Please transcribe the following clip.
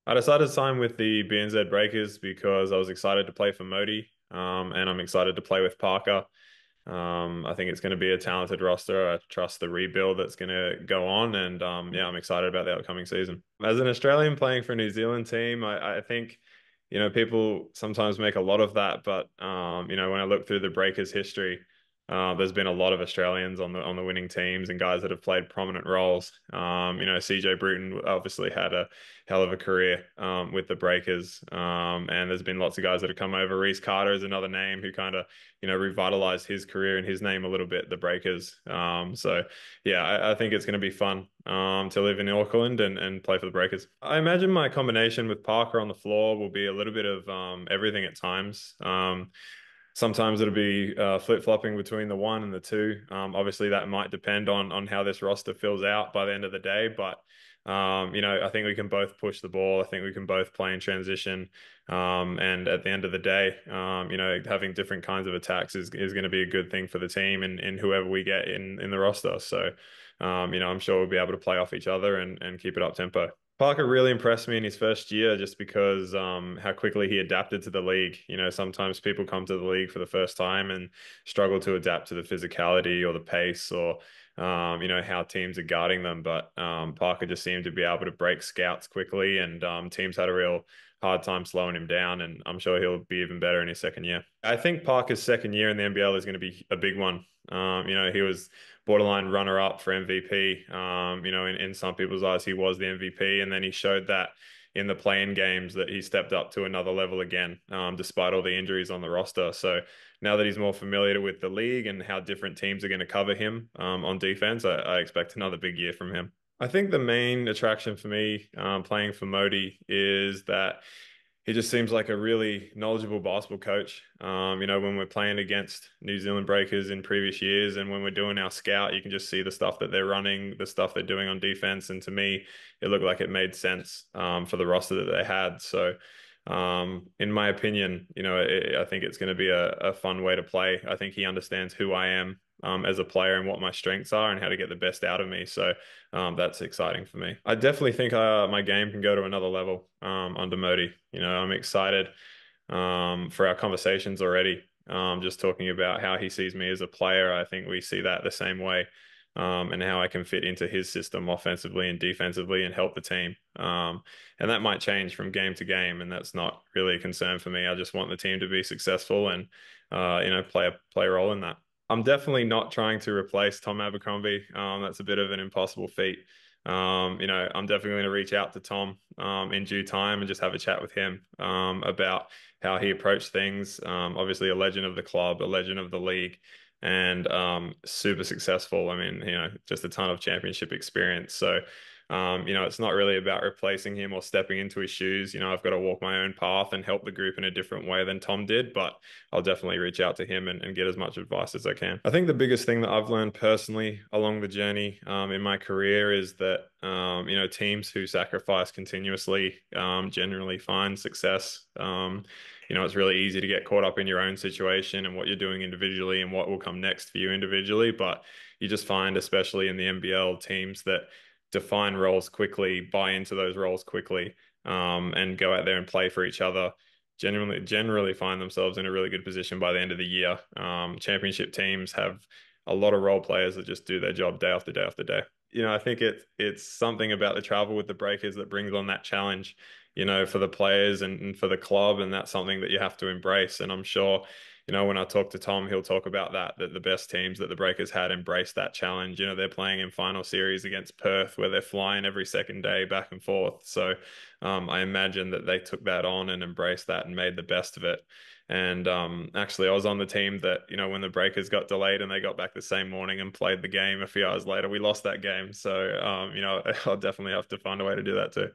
I decided to sign with the BNZ Breakers because I was excited to play for Modi, and I'm excited to play with Parker. I think it's going to be a talented roster. I trust the rebuild that's going to go on, and yeah, I'm excited about the upcoming season. As an Australian playing for a New Zealand team, I think, people sometimes make a lot of that, but when I look through the Breakers' history, there's been a lot of Australians on the winning teams and guys that have played prominent roles. CJ Bruton obviously had a hell of a career with the Breakers, and there's been lots of guys that have come over. Reese Carter is another name who kind of revitalized his career and his name a little bit, the Breakers. So yeah, I think it's going to be fun to live in Auckland and play for the Breakers. I imagine my combination with Parker on the floor will be a little bit of everything at times. Sometimes it'll be flip-flopping between the one and the two. Obviously, that might depend on how this roster fills out by the end of the day. But I think we can both push the ball. I think we can both play in transition. And at the end of the day, having different kinds of attacks is going to be a good thing for the team and whoever we get in the roster. So, I'm sure we'll be able to play off each other and keep it up tempo. Parker really impressed me in his first year just because how quickly he adapted to the league. Sometimes people come to the league for the first time and struggle to adapt to the physicality or the pace or how teams are guarding them. But Parker just seemed to be able to break scouts quickly, and teams had a real hard time slowing him down. And I'm sure he'll be even better in his second year. I think Parker's second year in the NBL is going to be a big one. He was borderline runner-up for MVP. In some people's eyes, he was the MVP, and then he showed that in the play-in games that he stepped up to another level again, despite all the injuries on the roster. So now that he's more familiar with the league and how different teams are going to cover him on defense, I expect another big year from him. I think the main attraction for me playing for Modi is that he just seems like a really knowledgeable basketball coach. When we're playing against New Zealand Breakers in previous years and when we're doing our scout, you can just see the stuff that they're running, the stuff they're doing on defense. And to me, it looked like it made sense for the roster that they had. So, in my opinion, I think it's going to be a fun way to play. I think he understands who I am as a player and what my strengths are and how to get the best out of me. So that's exciting for me. I definitely think my game can go to another level under Modi. I'm excited for our conversations already. Just talking about how he sees me as a player, I think we see that the same way. And how I can fit into his system offensively and defensively and help the team. And that might change from game to game, and that's not really a concern for me. I just want the team to be successful and play a role in that. I'm definitely not trying to replace Tom Abercrombie. That's a bit of an impossible feat. I'm definitely going to reach out to Tom in due time and just have a chat with him about how he approached things. Obviously, a legend of the club, a legend of the league, and super successful. I mean, just a ton of championship experience. So, it's not really about replacing him or stepping into his shoes. I've got to walk my own path and help the group in a different way than Tom did, but I'll definitely reach out to him and get as much advice as I can. I think the biggest thing that I've learned personally along the journey in my career is that, teams who sacrifice continuously generally find success. It's really easy to get caught up in your own situation and what you're doing individually and what will come next for you individually. But you just find, especially in the NBL, teams that define roles quickly, buy into those roles quickly, and go out there and play for each other. Generally find themselves in a really good position by the end of the year. Championship teams have a lot of role players that just do their job day after day after day. I think it's something about the travel with the Breakers that brings on that challenge, for the players and for the club, and that's something that you have to embrace. And I'm sure, when I talk to Tom, he'll talk about that the best teams that the Breakers had embraced that challenge. They're playing in final series against Perth where they're flying every second day back and forth. So I imagine that they took that on and embraced that and made the best of it. And actually, I was on the team that, when the Breakers got delayed and they got back the same morning and played the game a few hours later, we lost that game. So, I'll definitely have to find a way to do that too.